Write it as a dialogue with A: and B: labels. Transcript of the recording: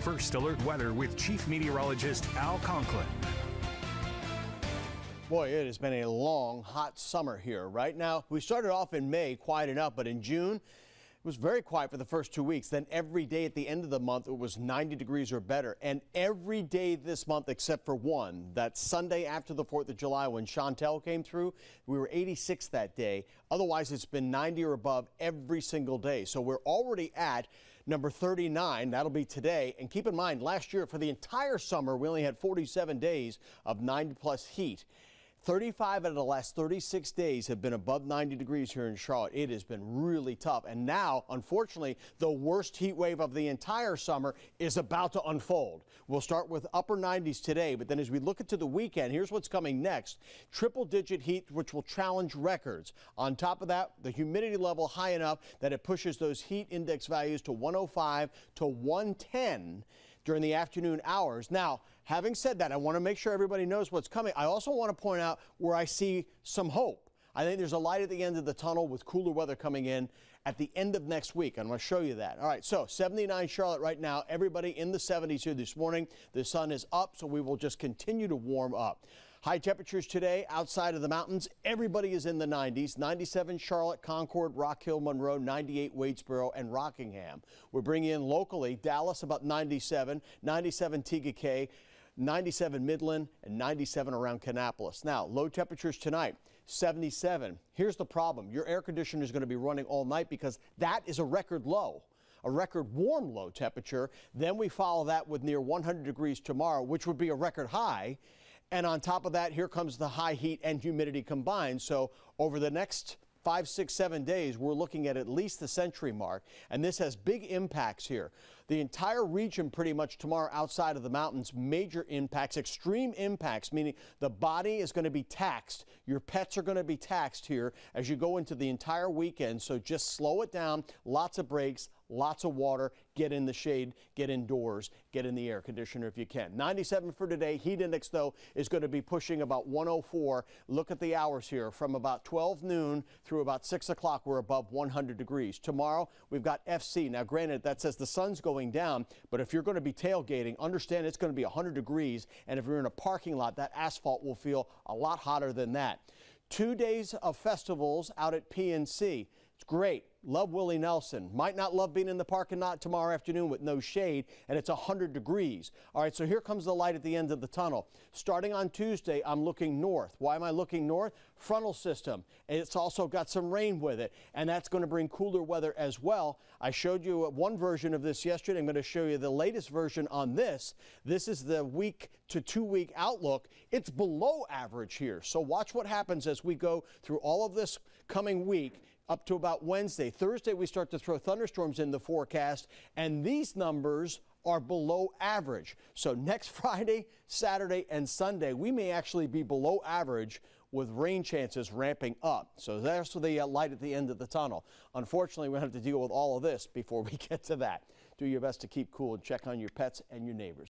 A: First Alert Weather with Chief Meteorologist Al Conklin.
B: Boy, it has been a long, hot summer here. Right now, we started off in May, quiet enough, but in June, it was very quiet for the first 2 weeks. Then every day at the end of the month, it was 90 degrees or better. And every day this month, except for one, that Sunday after the 4th of July when Chantel came through, we were 86 that day. Otherwise, it's been 90 or above every single day. So we're already at number 39. That'll be today. And keep in mind, last year for the entire summer, we only had 47 days of 90-plus heat. 35 out of the last 36 days have been above 90 degrees here in Charlotte. It has been really tough. And now, unfortunately, the worst heat wave of the entire summer is about to unfold. We'll start with upper 90s today, but then as we look into the weekend, here's what's coming next. Triple-digit heat, which will challenge records. On top of that, the humidity level high enough that it pushes those heat index values to 105 to 110 during the afternoon hours. Now, having said that, I want to make sure everybody knows what's coming. I also want to point out where I see some hope. I think there's a light at the end of the tunnel with cooler weather coming in at the end of next week. I'm going to show you that. All right, so 79 Charlotte right now. Everybody in the 70s here this morning. The sun is up, so we will just continue to warm up. High temperatures today outside of the mountains. Everybody is in the 90s. 97 Charlotte, Concord, Rock Hill, Monroe, 98 Wadesboro, and Rockingham. We're bringing in locally Dallas about 97, 97 TGK, 97 Midland, and 97 around Kannapolis. Now, low temperatures tonight, 77. Here's the problem. Your air conditioner is going to be running all night because that is a record low. A record warm low temperature. Then we follow that with near 100 degrees tomorrow, which would be a record high. And on top of that, here comes the high heat and humidity combined. So over the next 5, 6, 7 days, we're looking at least the century mark. And this has big impacts here. The entire region pretty much tomorrow outside of the mountains, major impacts, extreme impacts, meaning the body is going to be taxed. Your pets are going to be taxed here as you go into the entire weekend. So just slow it down, lots of breaks, lots of water, get in the shade, get indoors, get in the air conditioner if you can. 97 for today. Heat index, though, is going to be pushing about 104. Look at the hours here. From about 12 noon through about 6 o'clock, we're above 100 degrees. Tomorrow, we've got FC. Now, granted, that says the sun's going down, but if you're going to be tailgating, understand it's going to be 100 degrees, and if you're in a parking lot, that asphalt will feel a lot hotter than that. 2 days of festivals out at PNC. It's great. Love Willie Nelson. Might not love being in the parking lot tomorrow afternoon with no shade, and it's 100 degrees. All right, so here comes the light at the end of the tunnel. Starting on Tuesday, I'm looking north. Why am I looking north? Frontal system. And it's also got some rain with it, and that's going to bring cooler weather as well. I showed you one version of this yesterday. I'm going to show you the latest version on this. This is the week to 2 week outlook. It's below average here. So watch what happens as we go through all of this coming week. Up to about Wednesday. Thursday, we start to throw thunderstorms in the forecast, and these numbers are below average. So next Friday, Saturday, and Sunday, we may actually be below average with rain chances ramping up. So there's the light at the end of the tunnel. Unfortunately, we have to deal with all of this before we get to that. Do your best to keep cool and check on your pets and your neighbors.